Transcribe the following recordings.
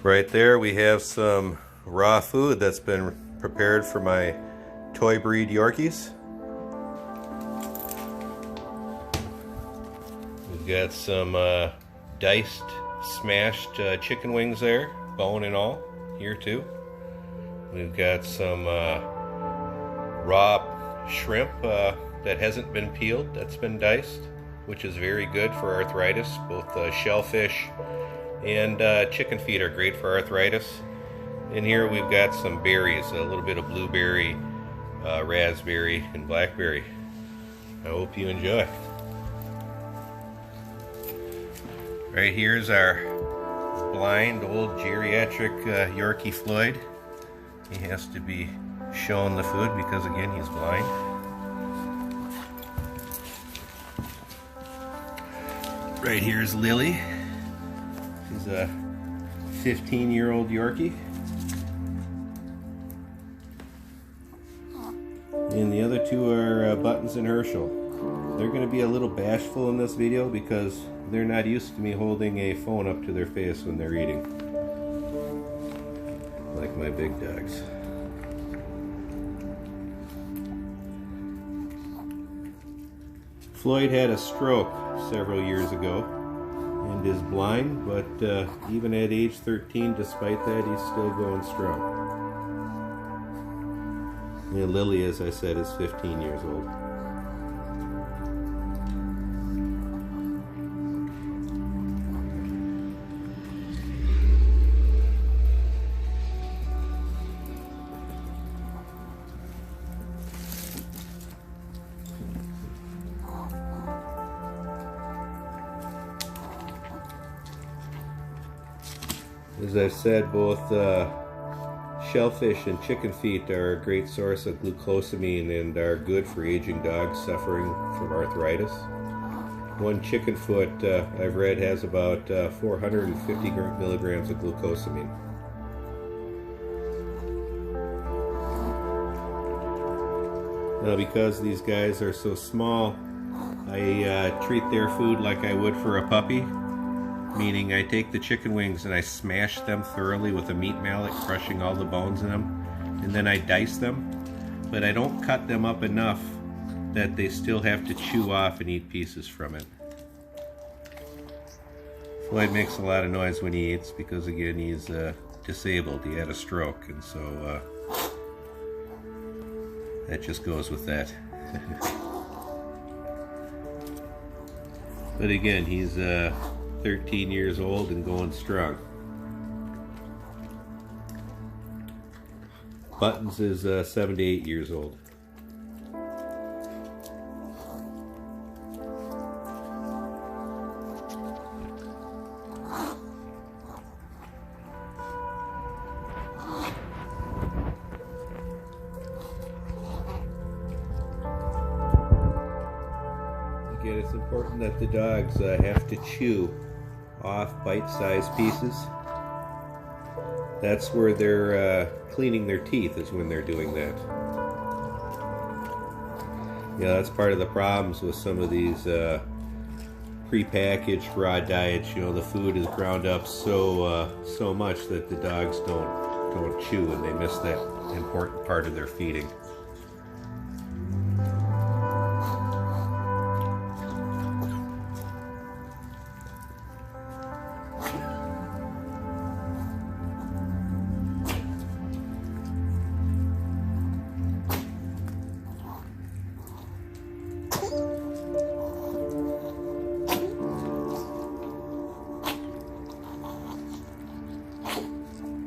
Right there we have some raw food that's been prepared for my toy breed Yorkies. We've got some diced, smashed chicken wings there, bone and all, here too. We've got some raw shrimp that hasn't been peeled, that's been diced, which is very good for arthritis. Both shellfish and chicken feet are great for arthritis. In here we've got some berries, a little bit of blueberry, raspberry, and blackberry. I hope you enjoy. Right here's our blind old geriatric Yorkie Floyd. He has to be shown the food because again he's blind. Right here's Lily. She's a 15-year-old Yorkie. And the other two are Buttons and Herschel. They're going to be a little bashful in this video because they're not used to me holding a phone up to their face when they're eating. Like my big dogs. Floyd had a stroke several years ago and is blind, but even at age 13, despite that, he's still going strong. And Lily, as I said, is 15 years old. As I've said, both shellfish and chicken feet are a great source of glucosamine and are good for aging dogs suffering from arthritis. One chicken foot, I've read, has about 450 milligrams of glucosamine. Now, because these guys are so small, I treat their food like I would for a puppy. Meaning I take the chicken wings and I smash them thoroughly with a meat mallet, crushing all the bones in them, and then I dice them, but I don't cut them up enough that they still have to chew off and eat pieces from it. Floyd makes a lot of noise when he eats because again he's disabled. He had a stroke, and so that just goes with that. But again, he's 13 years old and going strong. Buttons is 7 to 8 years old. Again, it's important that the dogs have to chew off bite-sized pieces. That's where they're cleaning their teeth, is when they're doing that. Yeah, that's part of the problems with some of these pre-packaged raw diets. You know, the food is ground up so much that the dogs don't chew, and they miss that important part of their feeding.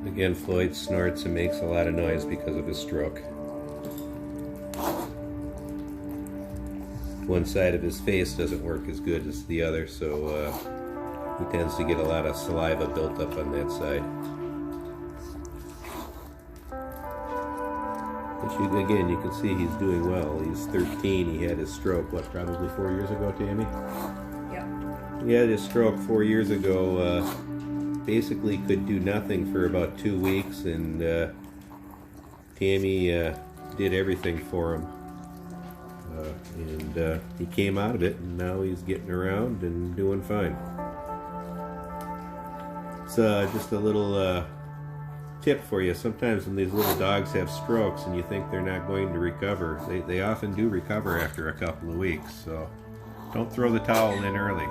Again, Floyd snorts and makes a lot of noise because of his stroke. One side of his face doesn't work as good as the other, so he tends to get a lot of saliva built up on that side. But again, you can see he's doing well. He's 13. He had his stroke, what, probably 4 years ago, Tammy? Yeah. He had his stroke 4 years ago. Basically could do nothing for about 2 weeks, and Tammy did everything for him. And he came out of it, and now he's getting around and doing fine. It's just a little tip for you. Sometimes when these little dogs have strokes and you think they're not going to recover, they often do recover after a couple of weeks. So don't throw the towel in early.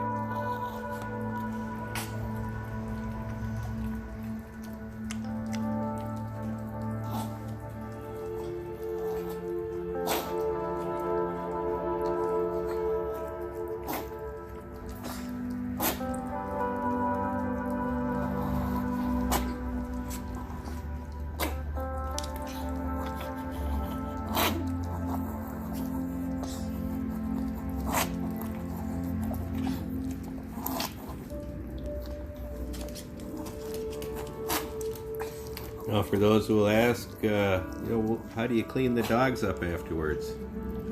Now, for those who will ask, how do you clean the dogs up afterwards?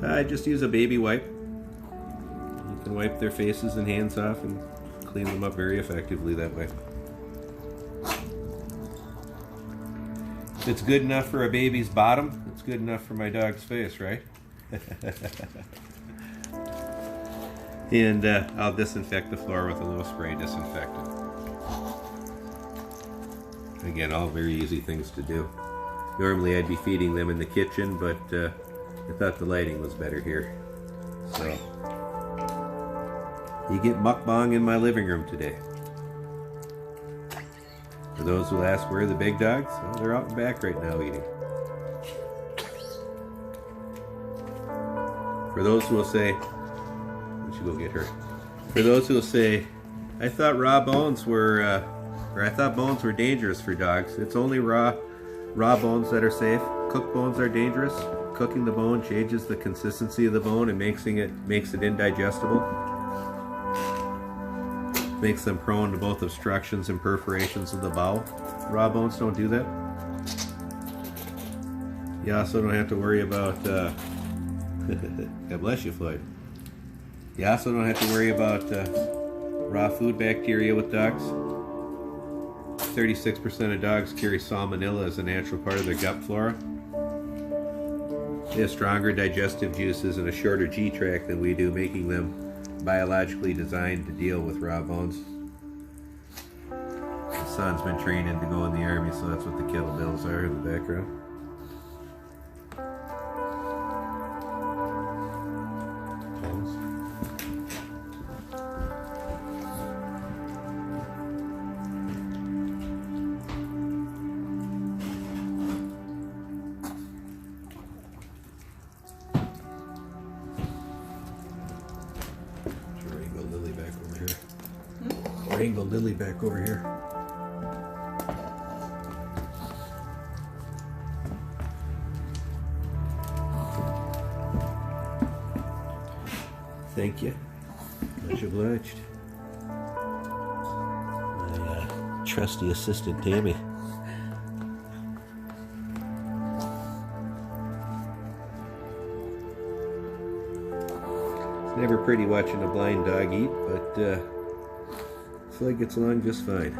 I just use a baby wipe. You can wipe their faces and hands off and clean them up very effectively that way. If it's good enough for a baby's bottom, it's good enough for my dog's face, right? And I'll disinfect the floor with a little spray disinfectant. Again, all very easy things to do. Normally I'd be feeding them in the kitchen, but I thought the lighting was better here. So, you get mukbang in my living room today. For those who ask where are the big dogs, well, they're out and back right now eating. For those who will say, we should go get her. For those who will say, I thought raw bones were I thought bones were dangerous for dogs. It's only raw bones that are safe. Cooked bones are dangerous. Cooking the bone changes the consistency of the bone and makes it indigestible. Makes them prone to both obstructions and perforations of the bowel. Raw bones don't do that. You also don't have to worry about God bless you, Floyd. You also don't have to worry about raw food bacteria with dogs. 36% of dogs carry salmonella as a natural part of their gut flora. They have stronger digestive juices and a shorter G-tract than we do, making them biologically designed to deal with raw bones. My son's been training to go in the army, so that's what the kettlebells are in the background. Rainbow lily back over here. Thank you. Much obliged. My trusty assistant, Tammy. It's never pretty watching a blind dog eat, but Floyd gets along just fine.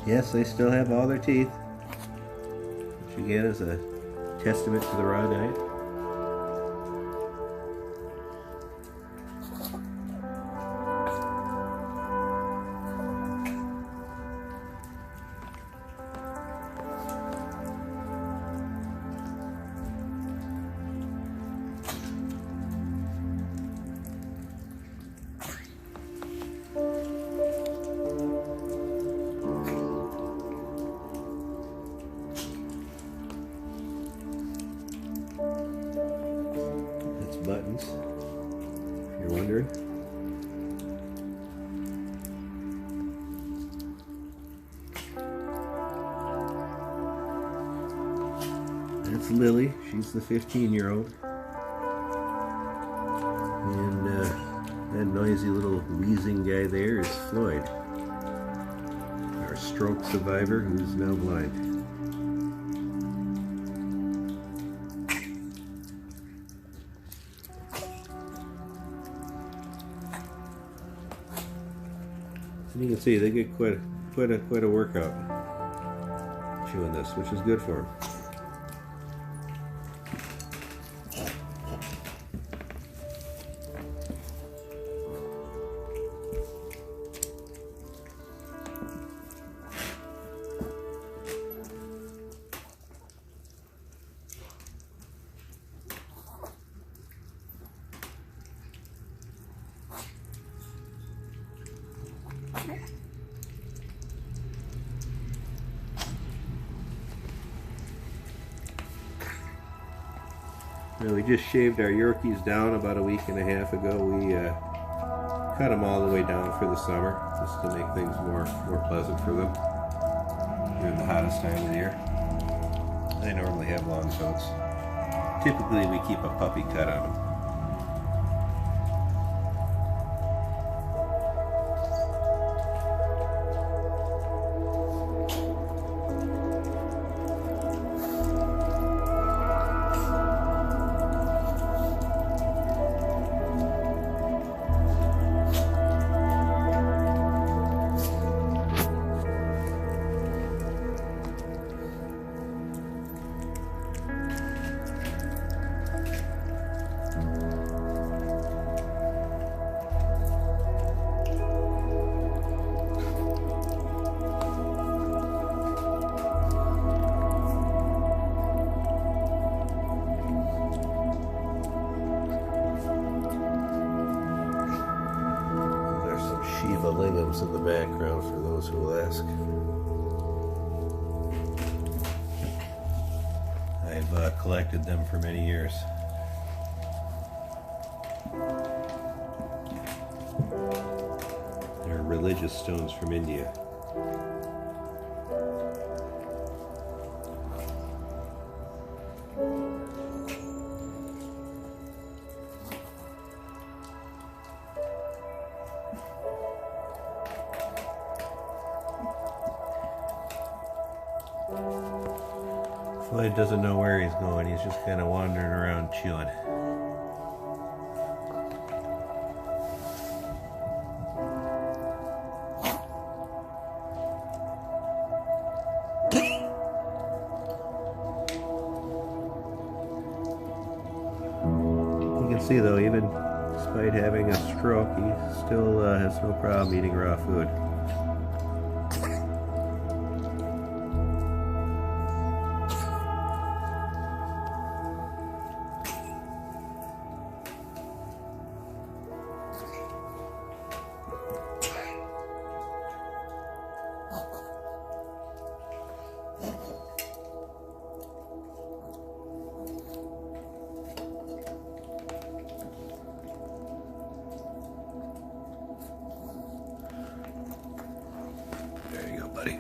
Yes, they still have all their teeth, which again is a testament to the raw diet. buttons, if you're wondering. That's Lily. She's the 15-year-old. And that noisy little wheezing guy there is Floyd, our stroke survivor who's now blind. And you can see they get quite a workout chewing this, which is good for them. Now, we just shaved our Yorkies down about a week and a half ago. We cut them all the way down for the summer, just to make things more pleasant for them during the hottest time of the year. They normally have long coats. Typically, we keep a puppy cut on them. Lingams in the background for those who will ask. I've collected them for many years. They're religious stones from India. Floyd doesn't know where he's going. He's just kind of wandering around chewing. You can see though, even despite having a stroke, he still has no problem eating raw food. Buddy.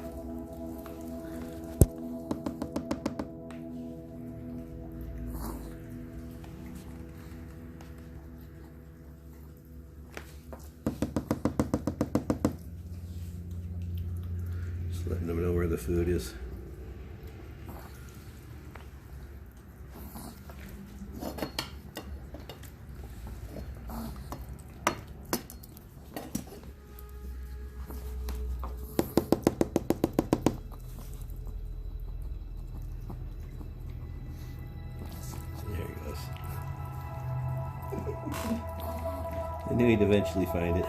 Just letting them know where the food is. I knew he'd eventually find it.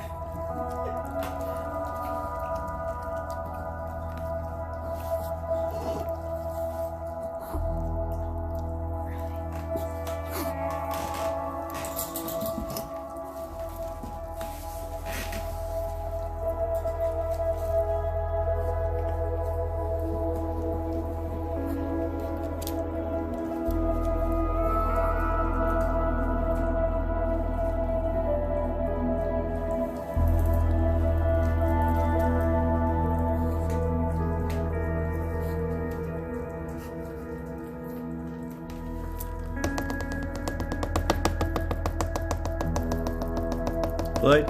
Floyd.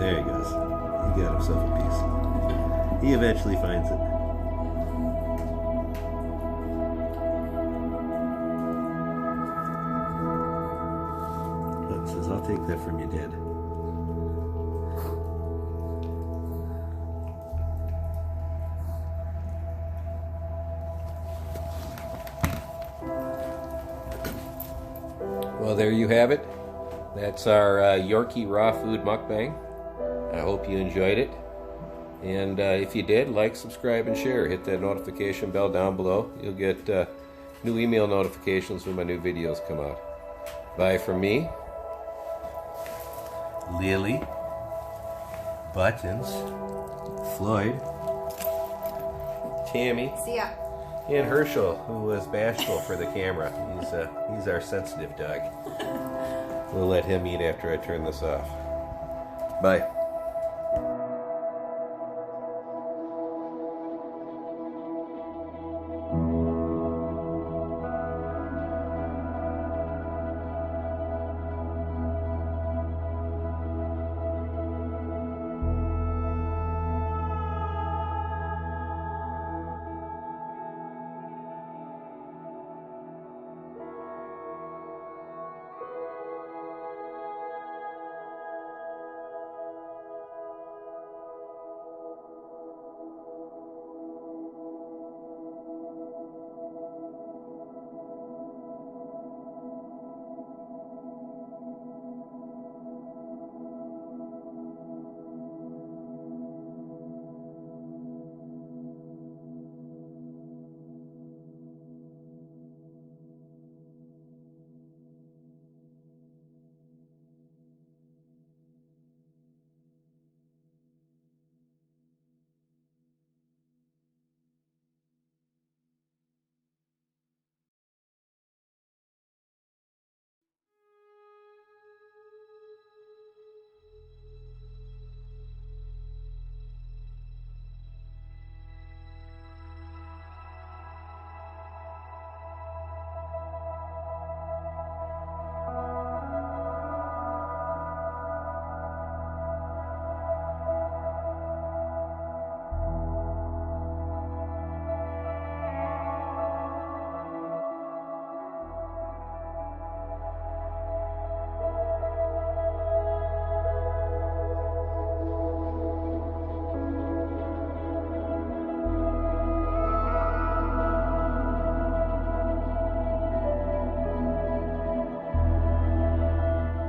There he goes. He got himself a piece. He eventually finds it. Look, says, I'll take that from you, Dad. Well, there you have it. That's our Yorkie raw food mukbang. I hope you enjoyed it. And if you did, like, subscribe, and share. Hit that notification bell down below. You'll get new email notifications when my new videos come out. Bye from me, Lily, Buttons, Floyd, Tammy. See ya. And Herschel, who was bashful for the camera. He's our sensitive dog. We'll let him eat after I turn this off. Bye.